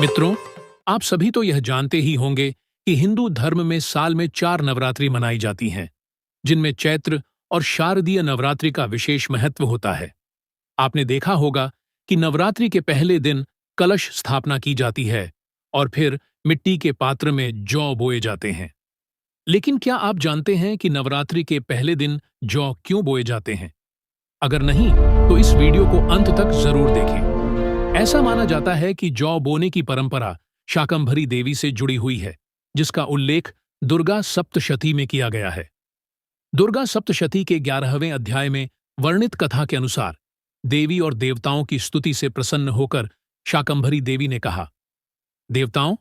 मित्रों, आप सभी तो यह जानते ही होंगे कि हिंदू धर्म में साल में 4 नवरात्रि मनाई जाती हैं, जिनमें चैत्र और शारदीय नवरात्रि का विशेष महत्व होता है। आपने देखा होगा कि नवरात्रि के पहले दिन कलश स्थापना की जाती है और फिर मिट्टी के पात्र में जौ बोए जाते हैं। लेकिन क्या आप जानते हैं कि नवरात्रि के पहले दिन जौ क्यों बोए जाते हैं? अगर नहीं, तो इस वीडियो को अंत तक जरूर देखें। ऐसा माना जाता है कि जौ बोने की परंपरा शाकंभरी देवी से जुड़ी हुई है, जिसका उल्लेख दुर्गा सप्तशती में किया गया है। दुर्गा सप्तशती के 11वें अध्याय में वर्णित कथा के अनुसार देवी और देवताओं की स्तुति से प्रसन्न होकर शाकंभरी देवी ने कहा, देवताओं,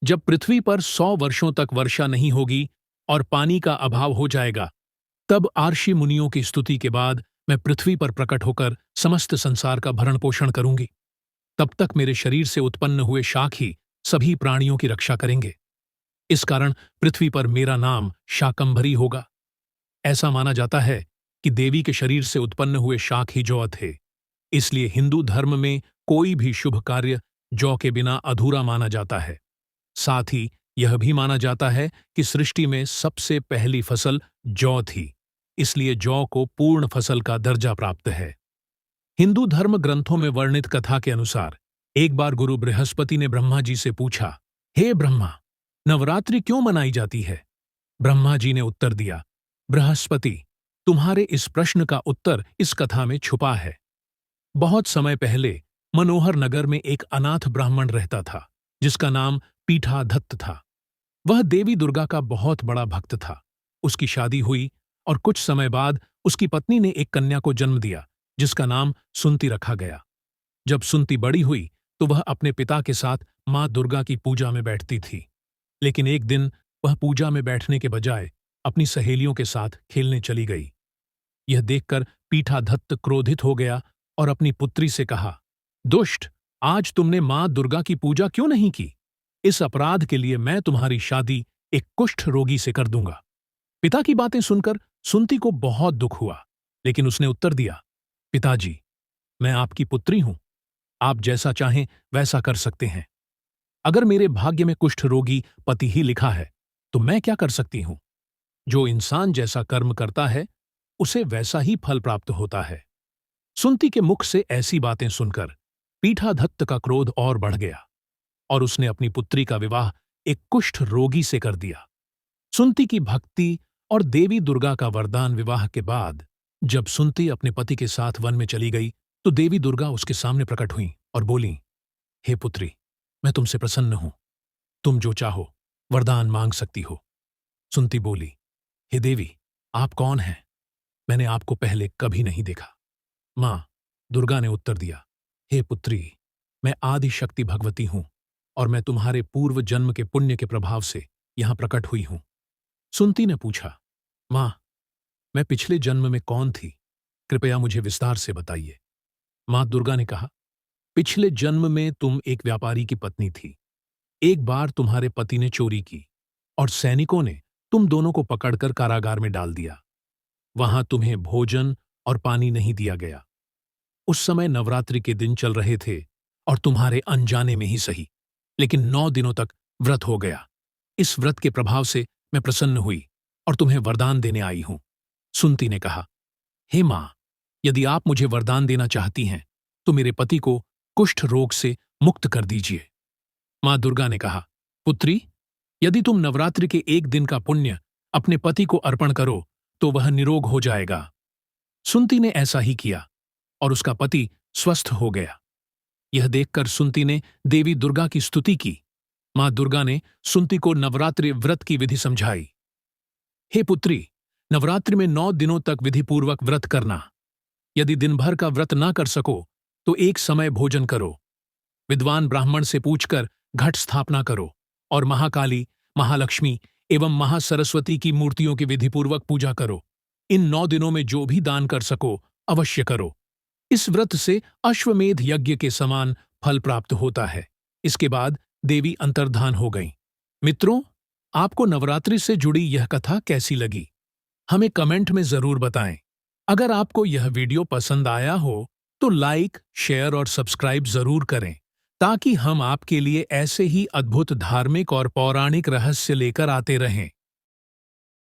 जब पृथ्वी पर 100 वर्षों तक वर्षा नहीं होगी और पानी का अभाव हो जाएगा, तब आर्षि मुनियों की स्तुति के बाद मैं पृथ्वी पर प्रकट होकर समस्त संसार का भरण पोषण करूंगी। तब तक मेरे शरीर से उत्पन्न हुए शाक ही सभी प्राणियों की रक्षा करेंगे। इस कारण पृथ्वी पर मेरा नाम शाकंभरी होगा। ऐसा माना जाता है कि देवी के शरीर से उत्पन्न हुए शाक ही जौ थे। इसलिए हिंदू धर्म में कोई भी शुभ कार्य जौ के बिना अधूरा माना जाता है। साथ ही यह भी माना जाता है कि सृष्टि में सबसे पहली फसल जौ थी, इसलिए जौ को पूर्ण फसल का दर्जा प्राप्त है। हिंदू धर्म ग्रंथों में वर्णित कथा के अनुसार एक बार गुरु बृहस्पति ने ब्रह्मा जी से पूछा, हे ब्रह्मा, नवरात्रि क्यों मनाई जाती है? ब्रह्मा जी ने उत्तर दिया, बृहस्पति, तुम्हारे इस प्रश्न का उत्तर इस कथा में छुपा है। बहुत समय पहले मनोहर नगर में एक अनाथ ब्राह्मण रहता था, जिसका नाम पीठाधत्त था। वह देवी दुर्गा का बहुत बड़ा भक्त था। उसकी शादी हुई और कुछ समय बाद उसकी पत्नी ने एक कन्या को जन्म दिया, जिसका नाम सुंती रखा गया। जब सुंती बड़ी हुई तो वह अपने पिता के साथ मां दुर्गा की पूजा में बैठती थी। लेकिन एक दिन वह पूजा में बैठने के बजाय अपनी सहेलियों के साथ खेलने चली गई। यह देखकर पीठाधत्त क्रोधित हो गया और अपनी पुत्री से कहा, दुष्ट, आज तुमने मां दुर्गा की पूजा क्यों नहीं की? इस अपराध के लिए मैं तुम्हारी शादी एक कुष्ठ रोगी से कर दूंगा। पिता की बातें सुनकर सुंती को बहुत दुख हुआ, लेकिन उसने उत्तर दिया, पिताजी, मैं आपकी पुत्री हूं। आप जैसा चाहें वैसा कर सकते हैं। अगर मेरे भाग्य में कुष्ठ रोगी पति ही लिखा है, तो मैं क्या कर सकती हूं? जो इंसान जैसा कर्म करता है, उसे वैसा ही फल प्राप्त होता है। सुंती के मुख से ऐसी बातें सुनकर पीठाधत्त का क्रोध और बढ़ गया और उसने अपनी पुत्री का विवाह एक कुष्ठ रोगी से कर दिया। सुंती की भक्ति और देवी दुर्गा का वरदान विवाह के बाद जब सुंती अपने पति के साथ वन में चली गई, तो देवी दुर्गा उसके सामने प्रकट हुई और बोली, हे पुत्री, मैं तुमसे प्रसन्न हूं। तुम जो चाहो वरदान मांग सकती हो। सुंती बोली, हे देवी, आप कौन हैं? मैंने आपको पहले कभी नहीं देखा। मां दुर्गा ने उत्तर दिया, हे पुत्री, मैं आदि शक्ति भगवती हूं और मैं तुम्हारे पूर्व जन्म के पुण्य के प्रभाव से यहां प्रकट हुई हूं। सुंती ने पूछा, मां, मैं पिछले जन्म में कौन थी? कृपया मुझे विस्तार से बताइए। मां दुर्गा ने कहा, पिछले जन्म में तुम एक व्यापारी की पत्नी थी। एक बार तुम्हारे पति ने चोरी की और सैनिकों ने तुम दोनों को पकड़कर कारागार में डाल दिया। वहां तुम्हें भोजन और पानी नहीं दिया गया। उस समय नवरात्रि के दिन चल रहे थे और तुम्हारे अनजाने में ही सही, लेकिन 9 दिनों तक व्रत हो गया। इस व्रत के प्रभाव से मैं प्रसन्न हुई और तुम्हें वरदान देने आई हूं। सुंती ने कहा, हे मां, यदि आप मुझे वरदान देना चाहती हैं, तो मेरे पति को कुष्ठ रोग से मुक्त कर दीजिए। मां दुर्गा ने कहा, पुत्री, यदि तुम नवरात्रि के एक दिन का पुण्य अपने पति को अर्पण करो, तो वह निरोग हो जाएगा। सुंती ने ऐसा ही किया और उसका पति स्वस्थ हो गया। यह देखकर सुंती ने देवी दुर्गा की स्तुति की। मां दुर्गा ने सुंती को नवरात्रि व्रत की विधि समझाई। हे पुत्री, नवरात्रि में 9 दिनों तक विधिपूर्वक व्रत करना। यदि दिन भर का व्रत ना कर सको, तो एक समय भोजन करो। विद्वान ब्राह्मण से पूछकर घट स्थापना करो और महाकाली, महालक्ष्मी एवं महासरस्वती की मूर्तियों की विधिपूर्वक पूजा करो। इन 9 दिनों में जो भी दान कर सको अवश्य करो। इस व्रत से अश्वमेध यज्ञ के समान फल प्राप्त होता है। इसके बाद देवी अंतर्धान हो गईं। मित्रों, आपको नवरात्रि से जुड़ी यह कथा कैसी लगी? हमें कमेंट में जरूर बताएं। अगर आपको यह वीडियो पसंद आया हो तो लाइक, शेयर और सब्सक्राइब जरूर करें, ताकि हम आपके लिए ऐसे ही अद्भुत धार्मिक और पौराणिक रहस्य लेकर आते रहें।